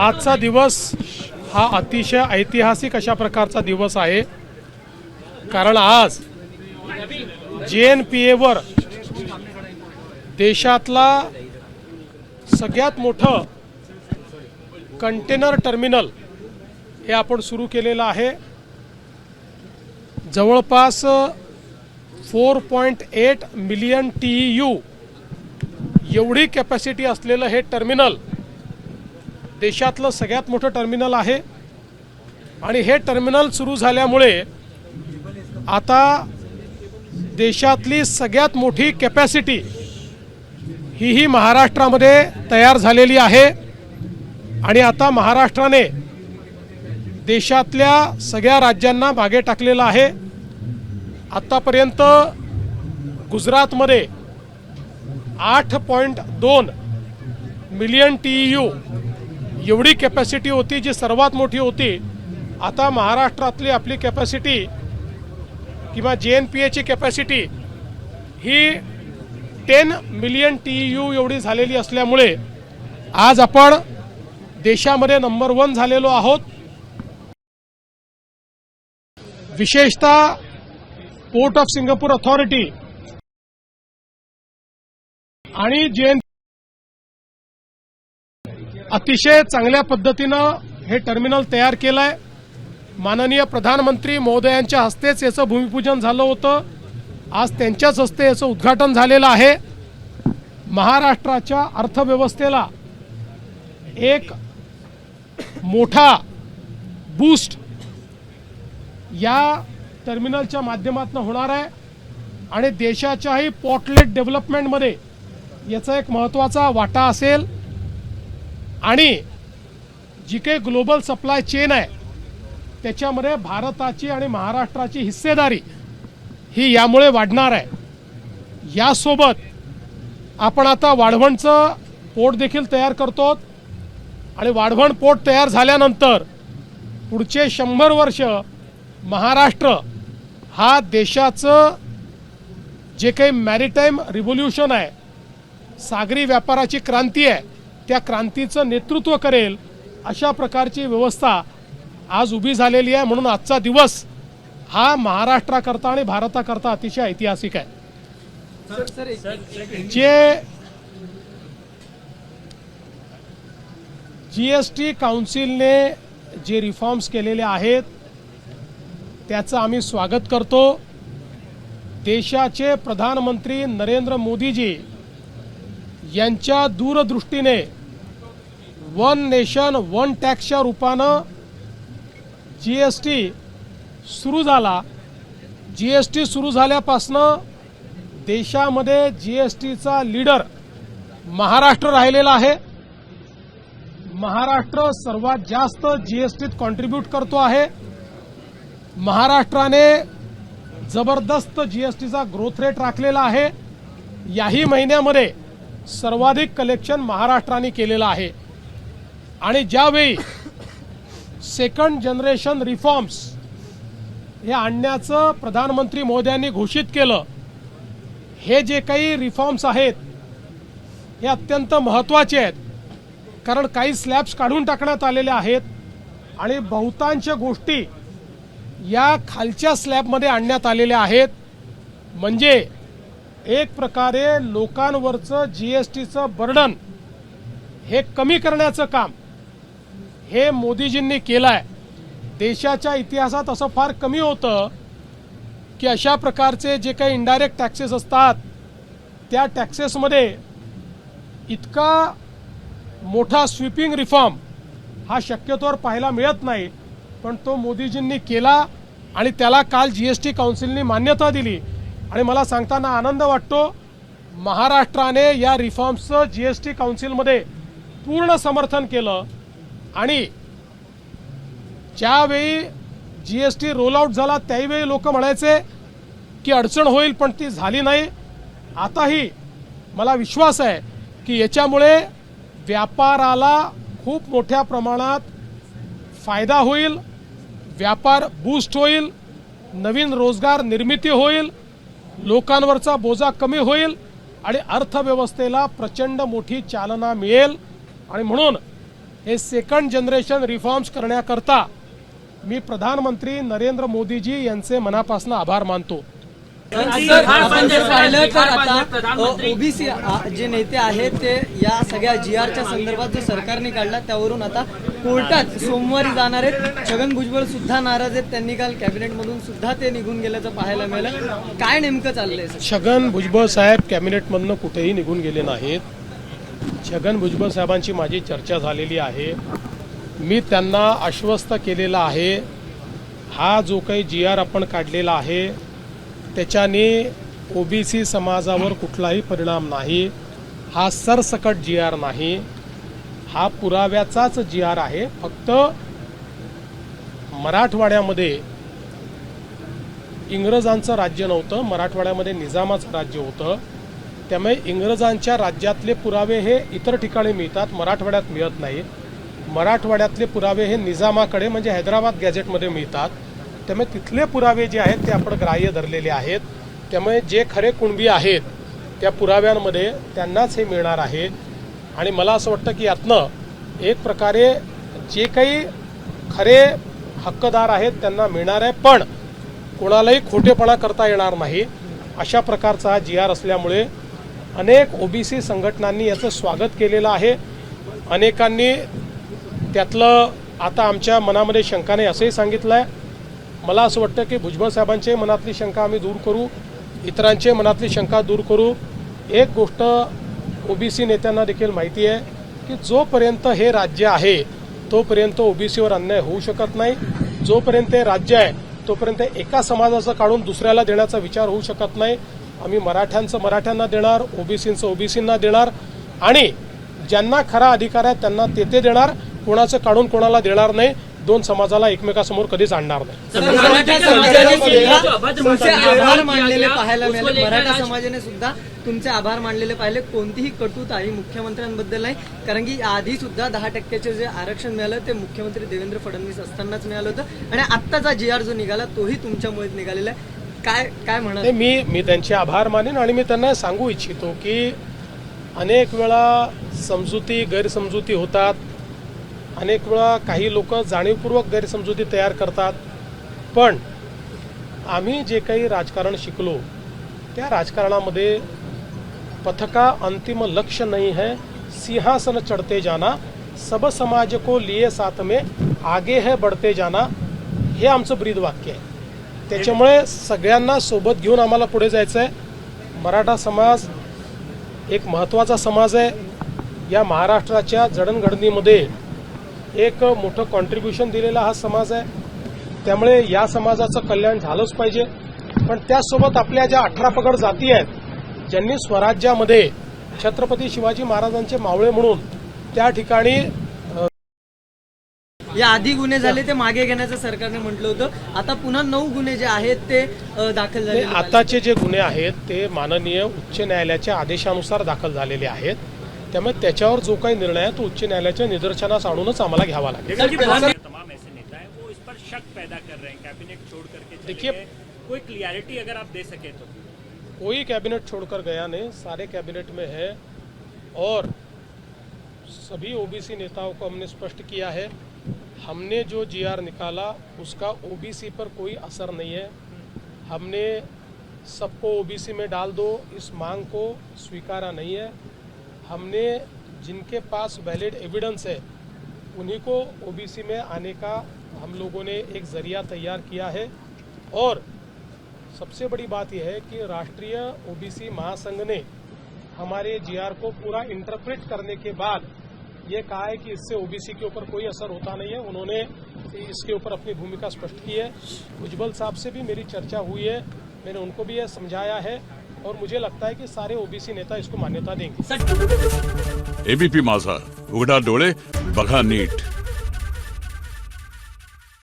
आजचा दिवस हा अतिशय ऐतिहासिक अशा प्रकारचा दिवस आहे, कारण आज JNPA देशातला सगळ्यात मोठं कंटेनर टर्मिनल हे आपण सुरू केलेलं आहे। जवळपास 4.8 मिलियन TEU एवढी कॅपॅसिटी असलेलं हे टर्मिनल देशातलं सगळ्यात मोठं टर्मिनल आहे। आणि हे टर्मिनल सुरू झाल्यामुळे आता देशातली सगळ्यात मोठी कॅपॅसिटी ही महाराष्ट्रामध्ये तयार झालेली आहे। आणि आता महाराष्ट्राने देशातल्या सगळ्या राज्यांना मागे टाकलेलं आहे। आतापर्यंत गुजरातमध्ये 8.2 मिलियन TEU एवढी कॅपॅसिटी होती, जी सर्वात मोठी होती। आता महाराष्ट्रातली आपली कॅपॅसिटी किंवा JNPAची कॅपॅसिटी ही 10 मिलियन TEU एवढी झालेली असल्यामुळे आज आपण देशामध्ये नंबर 1 झालेलो आहोत। विशेषतः पोर्ट ऑफ सिंगापूर अथॉरिटी आणि अतिशय चांगल्या पद्धतीनं हे टर्मिनल तयार केलंय। माननीय प्रधानमंत्री महोदयांच्या हस्तेच याचं भूमिपूजन झालं होतं। आज त्यांच्याच हस्ते याचं उद्घाटन झालेलं आहे। महाराष्ट्राच्या अर्थव्यवस्थेला एक मोठा बूस्ट या टर्मिनलच्या माध्यमातून होणार आहे आणि देशाच्याही पोर्टलेट डेव्हलपमेंटमध्ये याचा एक महत्त्वाचा वाटा असेल। आणि जी काही ग्लोबल सप्लाय चेन आहे त्याच्यामध्ये भारताची आणि महाराष्ट्राची हिस्सेदारी ही यामुळे वाढणार आहे। यासोबत आपण आता वाढवणचं पोर्ट देखील तयार करतो आणि वाढवण पोर्ट तयार झाल्यानंतर पुढचे 100 वर्ष महाराष्ट्र हा देशाचं जे काही मॅरिटाईम रिव्होल्यूशन आहे, सागरी व्यापाराची क्रांती आहे, त्या क्रांतीचं नेतृत्व करेल अशा प्रकारची व्यवस्था आज उभी झालेली आहे। म्हणून आजचा दिवस हा महाराष्ट्राकरता आणि भारताकरता अतिशय ऐतिहासिक आहे। जे GST काउन्सिलने जे रिफॉर्म्स केलेले आहेत त्याचं आम्ही स्वागत करतो। देशाचे प्रधानमंत्री नरेंद्र मोदीजी यांच्या दूरदृष्टीने वन नेशन वन टॅक्सच्या रूपानं GST सुरू झाला। GST सुरू झाल्यापासनं देशामध्ये GSTचा लीडर महाराष्ट्र राहिलेला आहे। महाराष्ट्र सर्वात जास्त GSTत कॉन्ट्रीब्यूट करतो आहे। महाराष्ट्राने जबरदस्त GSTचा ग्रोथ रेट राखलेला आहे। याही महिन्यामध्ये सर्वाधिक कलेक्शन महाराष्ट्राने केलेलं आहे। आणि ज्यावेळी सेकंड जनरेशन रिफॉर्म्स हे आणण्याचं प्रधानमंत्री मोदयांनी घोषित केलं, हे जे काही रिफॉर्म्स आहेत हे अत्यंत महत्त्वाचे आहेत, कारण काही स्लॅब्स काढून टाकण्यात आलेले आहेत आणि बहुतांश गोष्टी या खालच्या स्लॅबमध्ये आणण्यात आलेल्या आहेत। म्हणजे एक प्रकारे लोकांवरचं GSTचं बर्डन हे कमी करण्याचं काम हे मोदीजींनी केलं आहे। देशाच्या इतिहासात असं फार कमी होतं की अशा प्रकारचे जे काही इनडायरेक्ट टॅक्सेस असतात त्या टॅक्सेसमध्ये इतका मोठा स्वीपिंग रिफॉर्म हा शक्यतोवर पाहायला मिळत नाही, पण तो मोदीजींनी केला आणि त्याला काल GST काउन्सिलने मान्यता दिली। आणि मला सांगताना आनंद वाटतो, महाराष्ट्राने या रिफॉर्म्सचं GST काउन्सिलमध्ये पूर्ण समर्थन केलं। आणि ज्यावेळी GST रोल आउट झाला त्यावेळी लोक म्हणायचे की अडचण होईल, पण ती झाली नाही। आताही मला विश्वास आहे की याच्यामुळे व्यापाराला खूप मोठ्या प्रमाणात फायदा होईल, व्यापार बूस्ट होईल, नवीन रोजगार निर्मिती होईल, लोकांवरचा बोजा कमी होईल आणि अर्थव्यवस्थेला प्रचंड मोठी चालना मिळेल। आणि म्हणून हे सेकंड जनरेशन रिफॉर्म्स करण्याकरता मी प्रधानमंत्री नरेंद्र मोदीजी यांचे मनापासून आभार मानतो. आपण जर पाहिलं तर आता ओबीसी जे नेते आहेत ते या सगळ्या GRच्या संदर्भात जो सरकारने काढला त्यावरून आता कोर्टात सोमवारी जाणार आहेत. छगन भुजबळ सुद्धा नाराज आहेत. त्यांनी काल कॅबिनेटमधून सुद्धा ते निघून गेल्याचं पाहायला मिळालं. काय नेमकं चाललंय? छगन भुजबळ साहेब कॅबिनेटमधनं कुठेही निघून गेले नाहीत. छगन भुजबळ साहेबांची माझी चर्चा झालेली आहे. मी त्यांना आश्वस्त केलेलं आहे, हा जो काही GR आपण काढलेला आहे त्याच्याने ओबीसी समाजावर कुठलाही परिणाम नाही. हा सरसकट GR नाही, हा पुराव्याचाच GR आहे. फक्त मराठवाड्यामध्ये इंग्रजांचं राज्य नव्हतं, मराठवाड्यामध्ये निजामाचं राज्य होतं. त्यामुळे इंग्रजांच्या राज्यातले पुरावे हे इतर ठिकाणी मिळतात, मराठवाड्यात मिळत नाही. मराठवाड्यातले पुरावे हे निजामाकडे म्हणजे हैदराबाद गॅझेटमध्ये मिळतात. त्यामुळे तिथले पुरावे जे आहेत ते आपण ग्राह्य धरलेले आहेत. त्यामुळे जे खरे कुणबी आहेत त्या पुराव्यांमध्ये त्यांनाच हे मिळणार आहे. आणि मला असं वाटतं की यातनं एक प्रकारे जे काही खरे हक्कदार आहेत त्यांना मिळणार आहे, पण कोणालाही खोटेपणा करता येणार नाही अशा प्रकारचा हा GR असल्यामुळे अनेक ओबीसी संघटनांनी याचं स्वागत केलेलं आहे. अनेकांनी त्यातलं आता आमच्या मनामध्ये शंकाने असंही सांगितलं आहे. मला असं वाटतं की भुजबळ साहेबांच्या मनातली शंका आम्ही दूर करू, इतरांच्या मनातली शंका दूर करू. एक गोष्ट ओबीसी नेत्यांना देखील माहिती आहे की जोपर्यंत हे राज्य आहे तोपर्यंत ओबीसीवर अन्याय होऊ शकत नाही. जोपर्यंत हे राज्य आहे तोपर्यंत एका समाजाचं काढून दुसऱ्याला देण्याचा विचार होऊ शकत नाही. आम्ही मराठ्यांचं मराठ्यांना देणार, ओबीसींचं ओबीसींना देणार आणि ज्यांना खरा अधिकार आहे त्यांना ते देणार. कोणाचं काढून कोणाला देणार नाही. दोन समाजाला एकमेकासमोर कधीच आणणार नाही. मराठा समाजाने तुमचे आभार मानलेले पाहायला मिळाले. मराठा समाजाने सुद्धा तुमचे आभार मानलेले पाहिले. कोणतीही कटुता ही मुख्यमंत्र्यांबद्दल नाही, कारण की आधी सुद्धा 10% जे आरक्षण मिळालं ते मुख्यमंत्री देवेंद्र फडणवीस असतानाच मिळालं होतं आणि आत्ताचा GR जो निघाला तोही तुमच्यामुळेच निघालेला आहे. काय म्हणा? मी त्यांचे आभार मानेन आणि मी त्यांना सांगू इच्छितो की अनेक वेळा समजुती गैरसमजुती होतात. अनेक वेळा काही लोक जाणीवपूर्वक गैरसमजुती तयार करतात. पण आम्ही जे काही राजकारण शिकलो त्या राजकारणामध्ये पथका अंतिम लक्ष्य नहीं है, सिंहासन चढ़ते जाना, सब समाज को लिए साथ में आगे है बढ़ते जाना, हे आमचं ब्रीद वाक्य आहे. त्याच्यामुळे सगळ्यांना सोबत घेऊन आम्हाला पुढे जायचं आहे. मराठा समाज एक महत्त्वाचा समाज आहे. या महाराष्ट्राच्या जडणघडणीमध्ये एक मोठं कॉन्ट्रीब्युशन दिलेला हा समाज आहे. त्यामुळे या समाजाचं कल्याण झालंच पाहिजे. पण त्याचसोबत आपल्या ज्या 18 पगड जाती आहेत ज्यांनी स्वराज्यामध्ये छत्रपती शिवाजी महाराजांचे मावळे म्हणून त्या ठिकाणी या आधी गुन्हे झाले ते मागे घेण्याचं सरकारने म्हटलं होतं. आता पुन्हा 9 गुन्हे जे आहेत ते दाखल झाले. आताचे जे गुन्हे आहेत ते माननीय उच्च न्यायालयाच्या आदेशानुसार दाखल झालेले आहेत. त्यामुळे त्याच्यावर जो काही निर्णय आहे तो उच्च न्यायालयाच्या निदर्शनास आणूनच आम्हाला घ्यावा लागेल. तमाम ऐसे नेता है वो इस पर शक पैदा कर रहे हैं, कैबिनेट छोड़ करके देखिए, कोई क्लियरिटी अगर आप दे सके तो. कोई कैबिनेट छोड़कर गया नहीं, सारे कैबिनेट में है और सभी ओबीसी नेताओं को हमने स्पष्ट किया है हमने जो GR निकाला उसका ओबीसी पर कोई असर नहीं है. हमने सबको ओबीसी में डाल दो इस मांग को स्वीकारा नहीं है. हमने जिनके पास वैलिड एविडेंस है उन्हीं को ओबीसी में आने का हम लोगों ने एक जरिया तैयार किया है. और सबसे बड़ी बात यह है कि राष्ट्रीय ओबीसी महासंघ ने हमारे GR को पूरा इंटरप्रेट करने के बाद ये कहा है कि इससे ओबीसी के ऊपर कोई असर होता नहीं है. उन्होंने इसके ऊपर अपनी भूमिका स्पष्ट की है. भुजबल साहब से भी मेरी चर्चा हुई है, मैंने उनको भी यह समझाया है और मुझे लगता है कि सारे ओबीसी नेता इसको मान्यता देंगे. एबीपी माझा, उघडा डोळे बघा नीट.